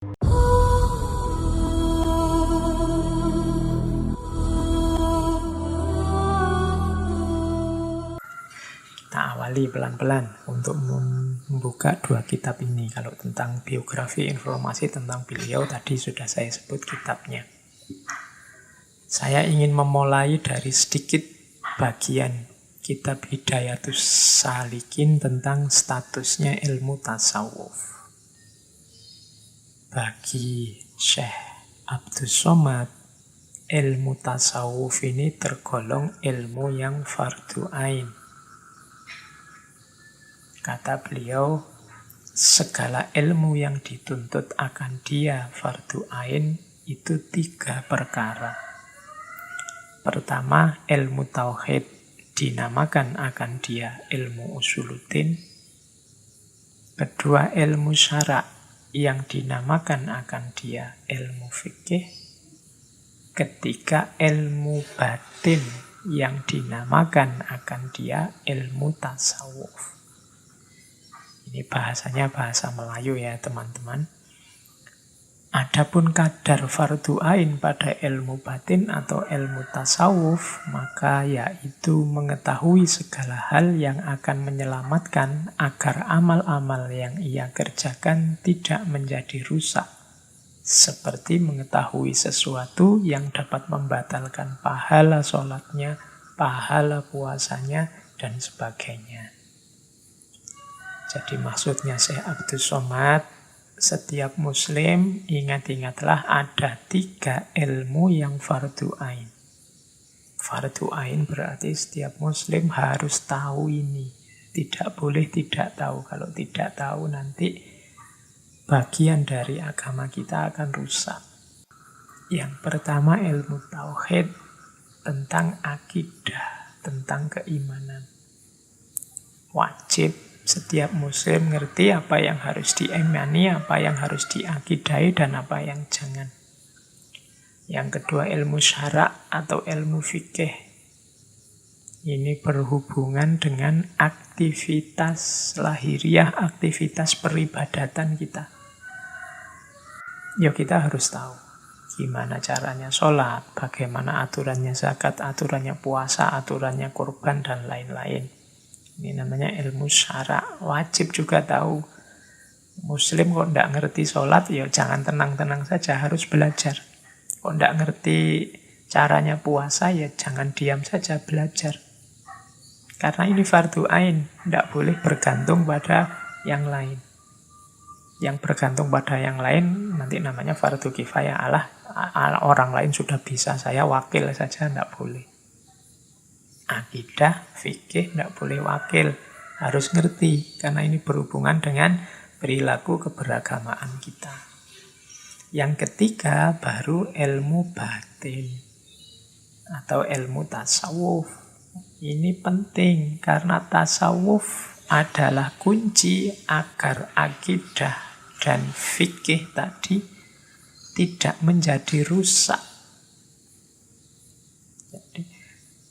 Kita awali pelan-pelan untuk membuka dua kitab ini. Kalau tentang biografi, informasi tentang beliau tadi sudah saya sebut kitabnya. Saya ingin memulai dari sedikit bagian kitab Hidayatus Salikin tentang statusnya ilmu tasawuf. Bagi Syekh Abdus Somad, ilmu tasawuf ini tergolong ilmu yang fardu ain. Kata beliau, segala ilmu yang dituntut akan dia fardu ain itu 3 perkara. Pertama, ilmu tauhid dinamakan akan dia ilmu usuluddin. Kedua, ilmu syara' yang dinamakan akan dia ilmu fikih. Ketiga, ilmu batin yang dinamakan akan dia ilmu tasawuf. Ini bahasanya bahasa Melayu ya teman-teman. Adapun kadar fardu ain pada ilmu batin atau ilmu tasawuf, maka yaitu mengetahui segala hal yang akan menyelamatkan agar amal-amal yang ia kerjakan tidak menjadi rusak. Seperti mengetahui sesuatu yang dapat membatalkan pahala sholatnya, pahala puasanya, dan sebagainya. Jadi maksudnya Syekh Abdus Somad, setiap muslim ingat-ingatlah ada 3 ilmu yang fardu ain. Fardu ain berarti setiap muslim harus tahu ini. Tidak boleh tidak tahu. Kalau tidak tahu nanti bagian dari agama kita akan rusak. Yang pertama ilmu tauhid tentang akidah, tentang keimanan. Wajib setiap muslim ngerti apa yang harus diimani, apa yang harus diakidai, dan apa yang jangan. Yang kedua ilmu syara' atau ilmu fikih. Ini berhubungan dengan aktivitas lahiriah, aktivitas peribadatan kita. Ya kita harus tahu gimana caranya sholat, bagaimana aturannya zakat, aturannya puasa, aturannya kurban, dan lain-lain. Ini namanya ilmu syara'. Wajib juga tahu. Muslim kok tidak ngerti sholat, ya jangan tenang-tenang saja, harus belajar. Kok tidak ngerti caranya puasa, ya jangan diam saja, belajar. Karena ini fardu ain, tidak boleh bergantung pada yang lain. Yang bergantung pada yang lain nanti namanya fardu kifayah. Orang lain sudah bisa, saya wakil saja, tidak boleh. Akidah, fikih, tidak boleh wakil. Harus ngerti, karena ini berhubungan dengan perilaku keberagamaan kita. Yang ketiga, baru ilmu batin. Atau ilmu tasawuf. Ini penting, karena tasawuf adalah kunci agar akidah dan fikih tadi tidak menjadi rusak.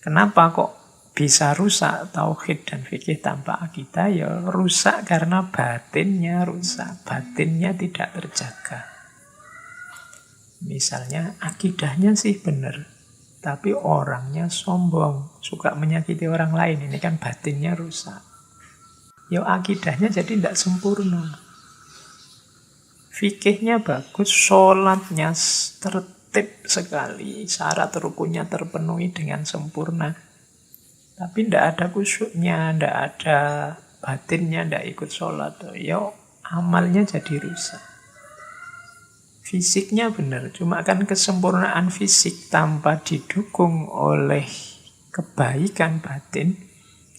Kenapa kok bisa rusak tauhid dan fikih tanpa akidah? Ya rusak karena batinnya rusak. Batinnya tidak terjaga. Misalnya akidahnya sih benar, tapi orangnya sombong, suka menyakiti orang lain. Ini kan batinnya rusak. Ya akidahnya jadi tidak sempurna. Fikihnya bagus, sholatnya tertib sekali, syarat rukunnya terpenuhi dengan sempurna. Tapi tidak ada khusyuknya, tidak ada batinnya, tidak ikut sholat. Ya amalnya jadi rusak. Fisiknya benar, cuma kan kesempurnaan fisik tanpa didukung oleh kebaikan batin,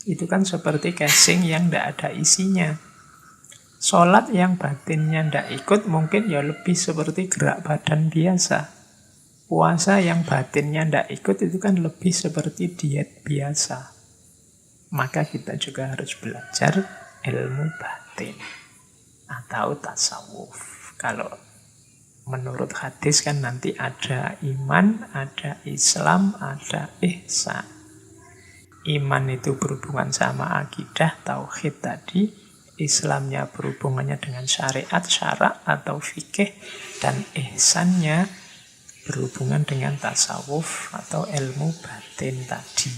itu kan seperti casing yang tidak ada isinya. Sholat yang batinnya tidak ikut mungkin ya lebih seperti gerak badan biasa. Puasa yang batinnya tidak ikut itu kan lebih seperti diet biasa. Maka kita juga harus belajar ilmu batin atau tasawuf. Kalau menurut hadis kan nanti ada iman, ada Islam, ada ihsan. Iman itu berhubungan sama akidah, tauhid tadi. Islamnya berhubungannya dengan syariat, syarak atau fikih, dan ihsannya berhubungan dengan tasawuf atau ilmu batin tadi.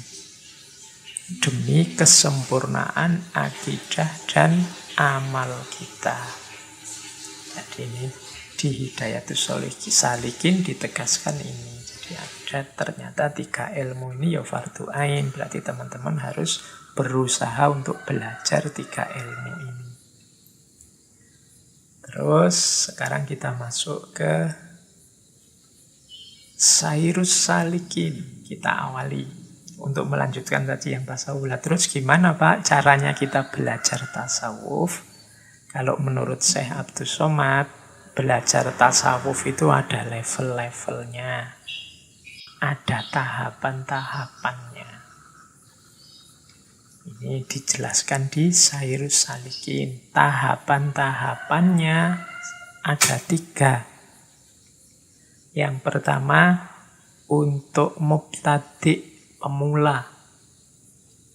Demi kesempurnaan akidah dan amal kita. Jadi ini di Hidayatus Salikin ditegaskan ini. Jadi ada ternyata 3 ilmu ini ya fardu ain. Berarti teman-teman harus berusaha untuk belajar 3 ilmu ini. Terus sekarang kita masuk ke Sairus Salikin. Kita awali untuk melanjutkan tadi yang tasawuf. Terus gimana Pak caranya kita belajar tasawuf? Kalau menurut Syekh Abdus Somad, belajar tasawuf itu ada level-levelnya. Ada tahapan-tahapannya. Ini dijelaskan di Sairus Salikin. Tahapan-tahapannya ada 3. Yang pertama, untuk mubtadi' pemula.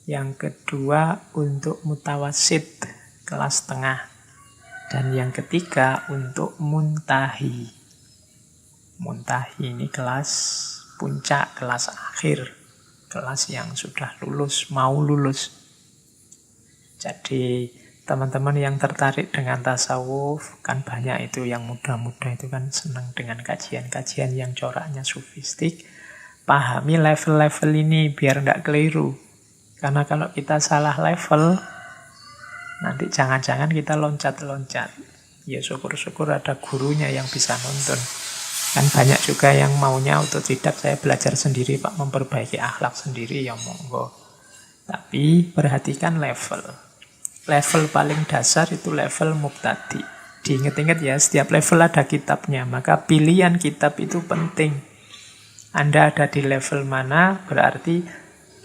Yang kedua, untuk mutawasid, kelas tengah. Dan yang ketiga, untuk muntahi. Muntahi ini kelas puncak, kelas akhir. Kelas yang sudah lulus, mau lulus. Jadi teman-teman yang tertarik dengan tasawuf, kan banyak itu yang muda-muda itu kan senang dengan kajian-kajian yang coraknya sufistik. Pahami level-level ini biar nggak keliru. Karena kalau kita salah level, nanti jangan-jangan kita loncat-loncat. Ya syukur-syukur ada gurunya yang bisa nonton. Kan banyak juga yang maunya otodidak, saya belajar sendiri Pak, memperbaiki akhlak sendiri, ya monggo. Tapi perhatikan level. Level paling dasar itu level mubtadi. Diingat-ingat ya, setiap level ada kitabnya. Maka pilihan kitab itu penting. Anda ada di level mana, berarti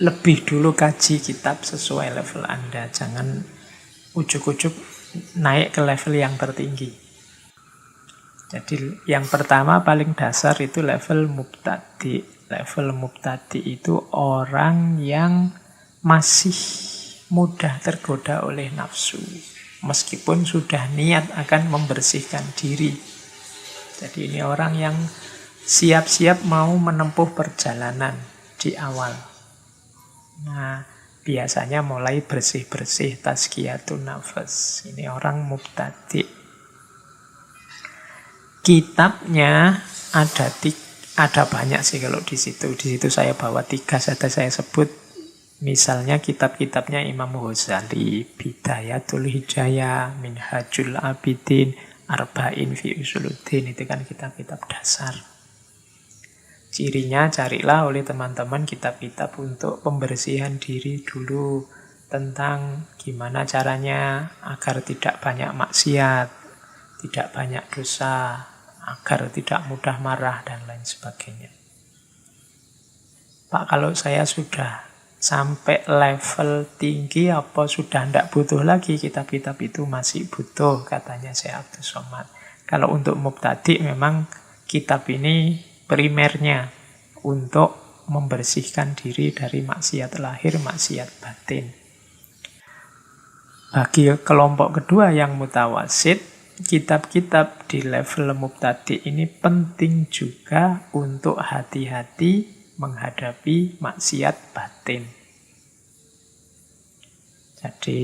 lebih dulu kaji kitab sesuai level Anda. Jangan ujuk-ujuk naik ke level yang tertinggi. Jadi yang pertama paling dasar itu level mubtadi. Level mubtadi itu orang yang masih mudah tergoda oleh nafsu. Meskipun sudah niat akan membersihkan diri. Jadi ini orang yang siap-siap mau menempuh perjalanan di awal. Nah, biasanya mulai bersih-bersih tazkiyatun nafas. Ini orang mubtadi. Kitabnya ada banyak sih kalau di situ. Di situ saya bawa 3 saja saya sebut. Misalnya kitab-kitabnya Imam Ghazali, Bidayatul Hidayah, Minhajul Abidin, Arba'in fi Usuluddin. Itu kan kitab-kitab dasar. Cirinya carilah oleh teman-teman kitab-kitab untuk pembersihan diri dulu. Tentang gimana caranya agar tidak banyak maksiat, tidak banyak dosa, agar tidak mudah marah, dan lain sebagainya. Pak, kalau saya sudah sampai level tinggi, apa sudah tidak butuh lagi kitab-kitab itu? Masih butuh, katanya Syekh Abdus Somad. Kalau untuk mubtadi memang kitab ini primernya untuk membersihkan diri dari maksiat lahir, maksiat batin. Bagi kelompok kedua yang mutawasid, kitab-kitab di level mubtadi ini penting juga untuk hati-hati menghadapi maksiat batin. Jadi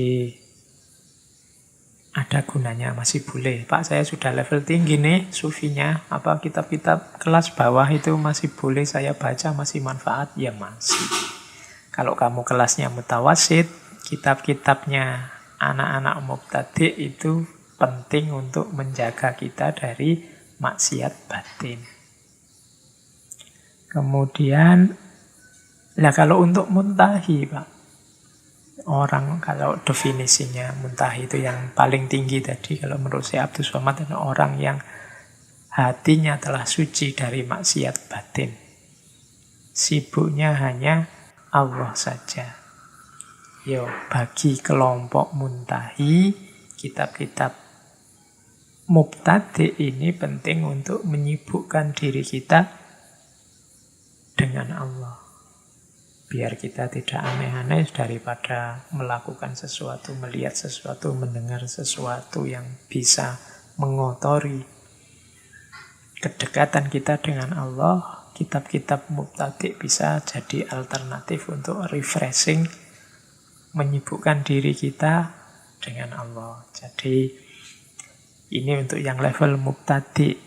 ada gunanya, masih boleh. Pak, saya sudah level tinggi nih sufinya. Apa kitab-kitab kelas bawah itu masih boleh saya baca, masih manfaat? Ya masih. Kalau kamu kelasnya mutawasid, kitab-kitabnya anak-anak mubtadi itu penting untuk menjaga kita dari maksiat batin. Kemudian, kalau untuk muntahi, Pak, orang kalau definisinya muntahi itu yang paling tinggi tadi, kalau menurut Syekh Abdus Somad itu orang yang hatinya telah suci dari maksiat batin. Sibuknya hanya Allah saja. Yo, bagi kelompok muntahi, kitab-kitab mubtadi ini penting untuk menyibukkan diri kita dengan Allah. Biar kita tidak aneh-aneh daripada melakukan sesuatu, melihat sesuatu, mendengar sesuatu yang bisa mengotori kedekatan kita dengan Allah. Kitab-kitab mubtadi' bisa jadi alternatif untuk refreshing, menyibukkan diri kita dengan Allah. Jadi ini untuk yang level mubtadi'.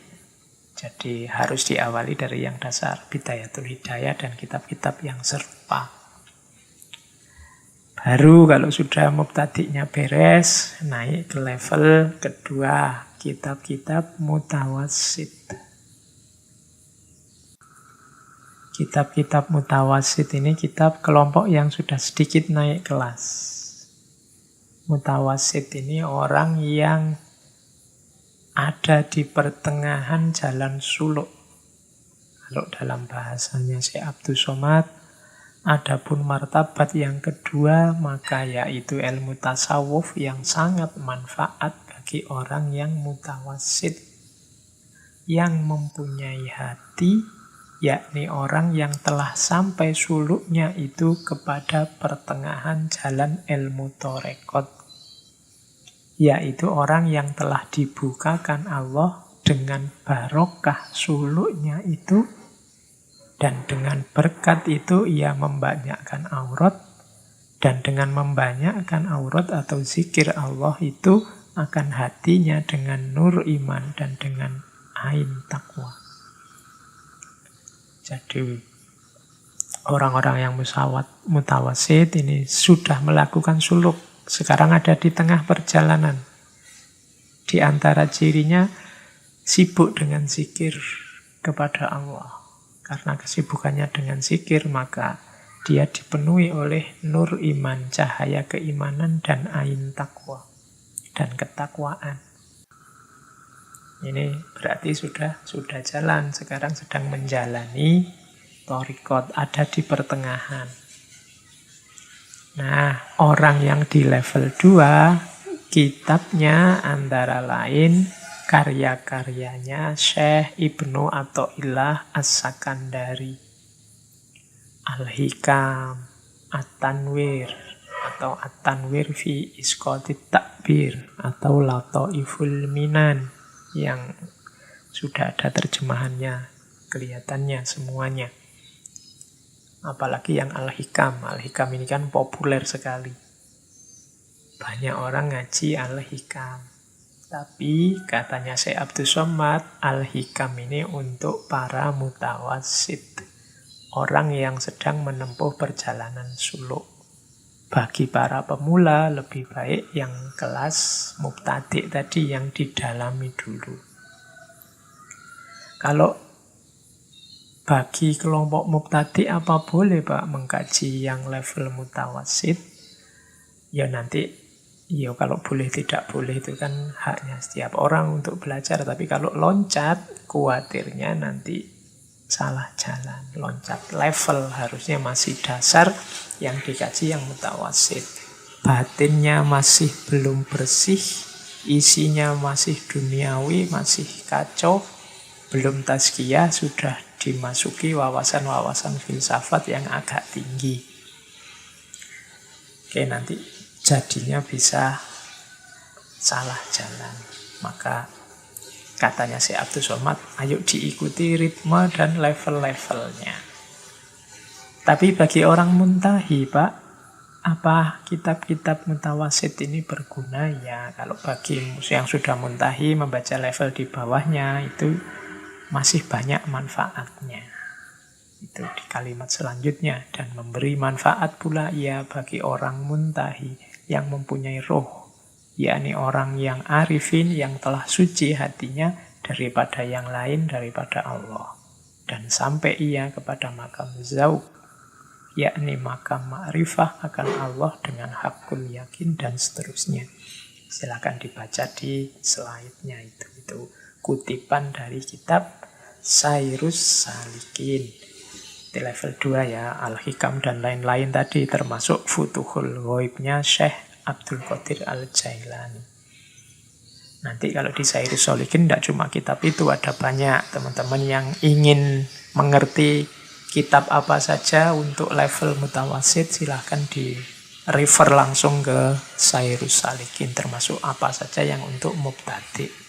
Jadi harus diawali dari yang dasar, Bidayatul Hidayah dan kitab-kitab yang serupa. Baru kalau sudah mubtadi'nya beres, naik ke level kedua, kitab-kitab mutawassit. Kitab-kitab mutawassit ini kitab kelompok yang sudah sedikit naik kelas. Mutawassit ini orang yang ada di pertengahan jalan suluk. Kalau dalam bahasanya Syekh Abdul Somad, adapun martabat yang kedua, maka yaitu ilmu tasawuf yang sangat manfaat bagi orang yang mutawassit, yang mempunyai hati, yakni orang yang telah sampai suluknya itu kepada pertengahan jalan ilmu torekot, yaitu orang yang telah dibukakan Allah dengan barokah suluknya itu, dan dengan berkat itu ia membanyakkan aurat, dan dengan membanyakkan aurat atau zikir Allah itu akan hatinya dengan nur iman dan dengan ain takwa. Jadi orang-orang yang mutawassit ini sudah melakukan suluk, sekarang ada di tengah perjalanan. Di antara cirinya sibuk dengan zikir kepada Allah. Karena kesibukannya dengan zikir, maka dia dipenuhi oleh nur iman, cahaya keimanan, dan ain takwa, dan ketakwaan. Ini berarti sudah jalan, sekarang sedang menjalani thariqat, ada di pertengahan. Nah, orang yang di level 2, kitabnya antara lain karya-karyanya Syekh Ibnu Athaillah As-Sakandari, Al-Hikam, At-Tanwir, atau At-Tanwir fi Isqatit Takbir, atau Lataiful Minan, yang sudah ada terjemahannya, kelihatannya semuanya. Apalagi yang Al-Hikam. Al-Hikam ini kan populer sekali. Banyak orang ngaji Al-Hikam. Tapi katanya Syekh Abdul Somad, Al-Hikam ini untuk para mutawassit, orang yang sedang menempuh perjalanan suluk. Bagi para pemula lebih baik yang kelas mubtadi' tadi, yang didalami dulu. Kalau bagi kelompok mubtadi' apa boleh Pak mengkaji yang level mutawassit? Ya nanti, ya kalau boleh tidak boleh itu kan haknya setiap orang untuk belajar. Tapi kalau loncat, khawatirnya nanti salah jalan. Loncat level, harusnya masih dasar, yang dikaji yang mutawassit. Batinnya masih belum bersih, isinya masih duniawi, masih kacau, belum tazkiyah, sudah dimasuki wawasan-wawasan filsafat yang agak tinggi. Oke, nanti jadinya bisa salah jalan. Maka katanya Syekh Abdul Somad, ayo diikuti ritme dan level-levelnya. Tapi bagi orang muntahi, Pak, apa kitab-kitab mutawassit ini berguna? Ya, kalau bagi yang sudah muntahi, membaca level di bawahnya itu masih banyak manfaatnya. Itu di kalimat selanjutnya. Dan memberi manfaat pula ya bagi orang muntahi yang mempunyai roh, yakni orang yang arifin, yang telah suci hatinya daripada yang lain, daripada Allah. Dan sampai ia kepada makam zauq, yakni makam ma'rifah akan Allah dengan hakul yakin, dan seterusnya. Silakan dibaca di slide-nya itu. Itu kutipan dari kitab Sairus Salikin. Di level 2 ya, Al-Hikam dan lain-lain tadi, termasuk Futuhul Ghaibnya Syekh Abdul Qadir Al-Jailani. Nanti kalau di Sairus Salikin tidak cuma kitab itu, ada banyak teman-teman yang ingin mengerti kitab apa saja untuk level mutawasid, silahkan di refer langsung ke Sairus Salikin, termasuk apa saja yang untuk mubtadi'.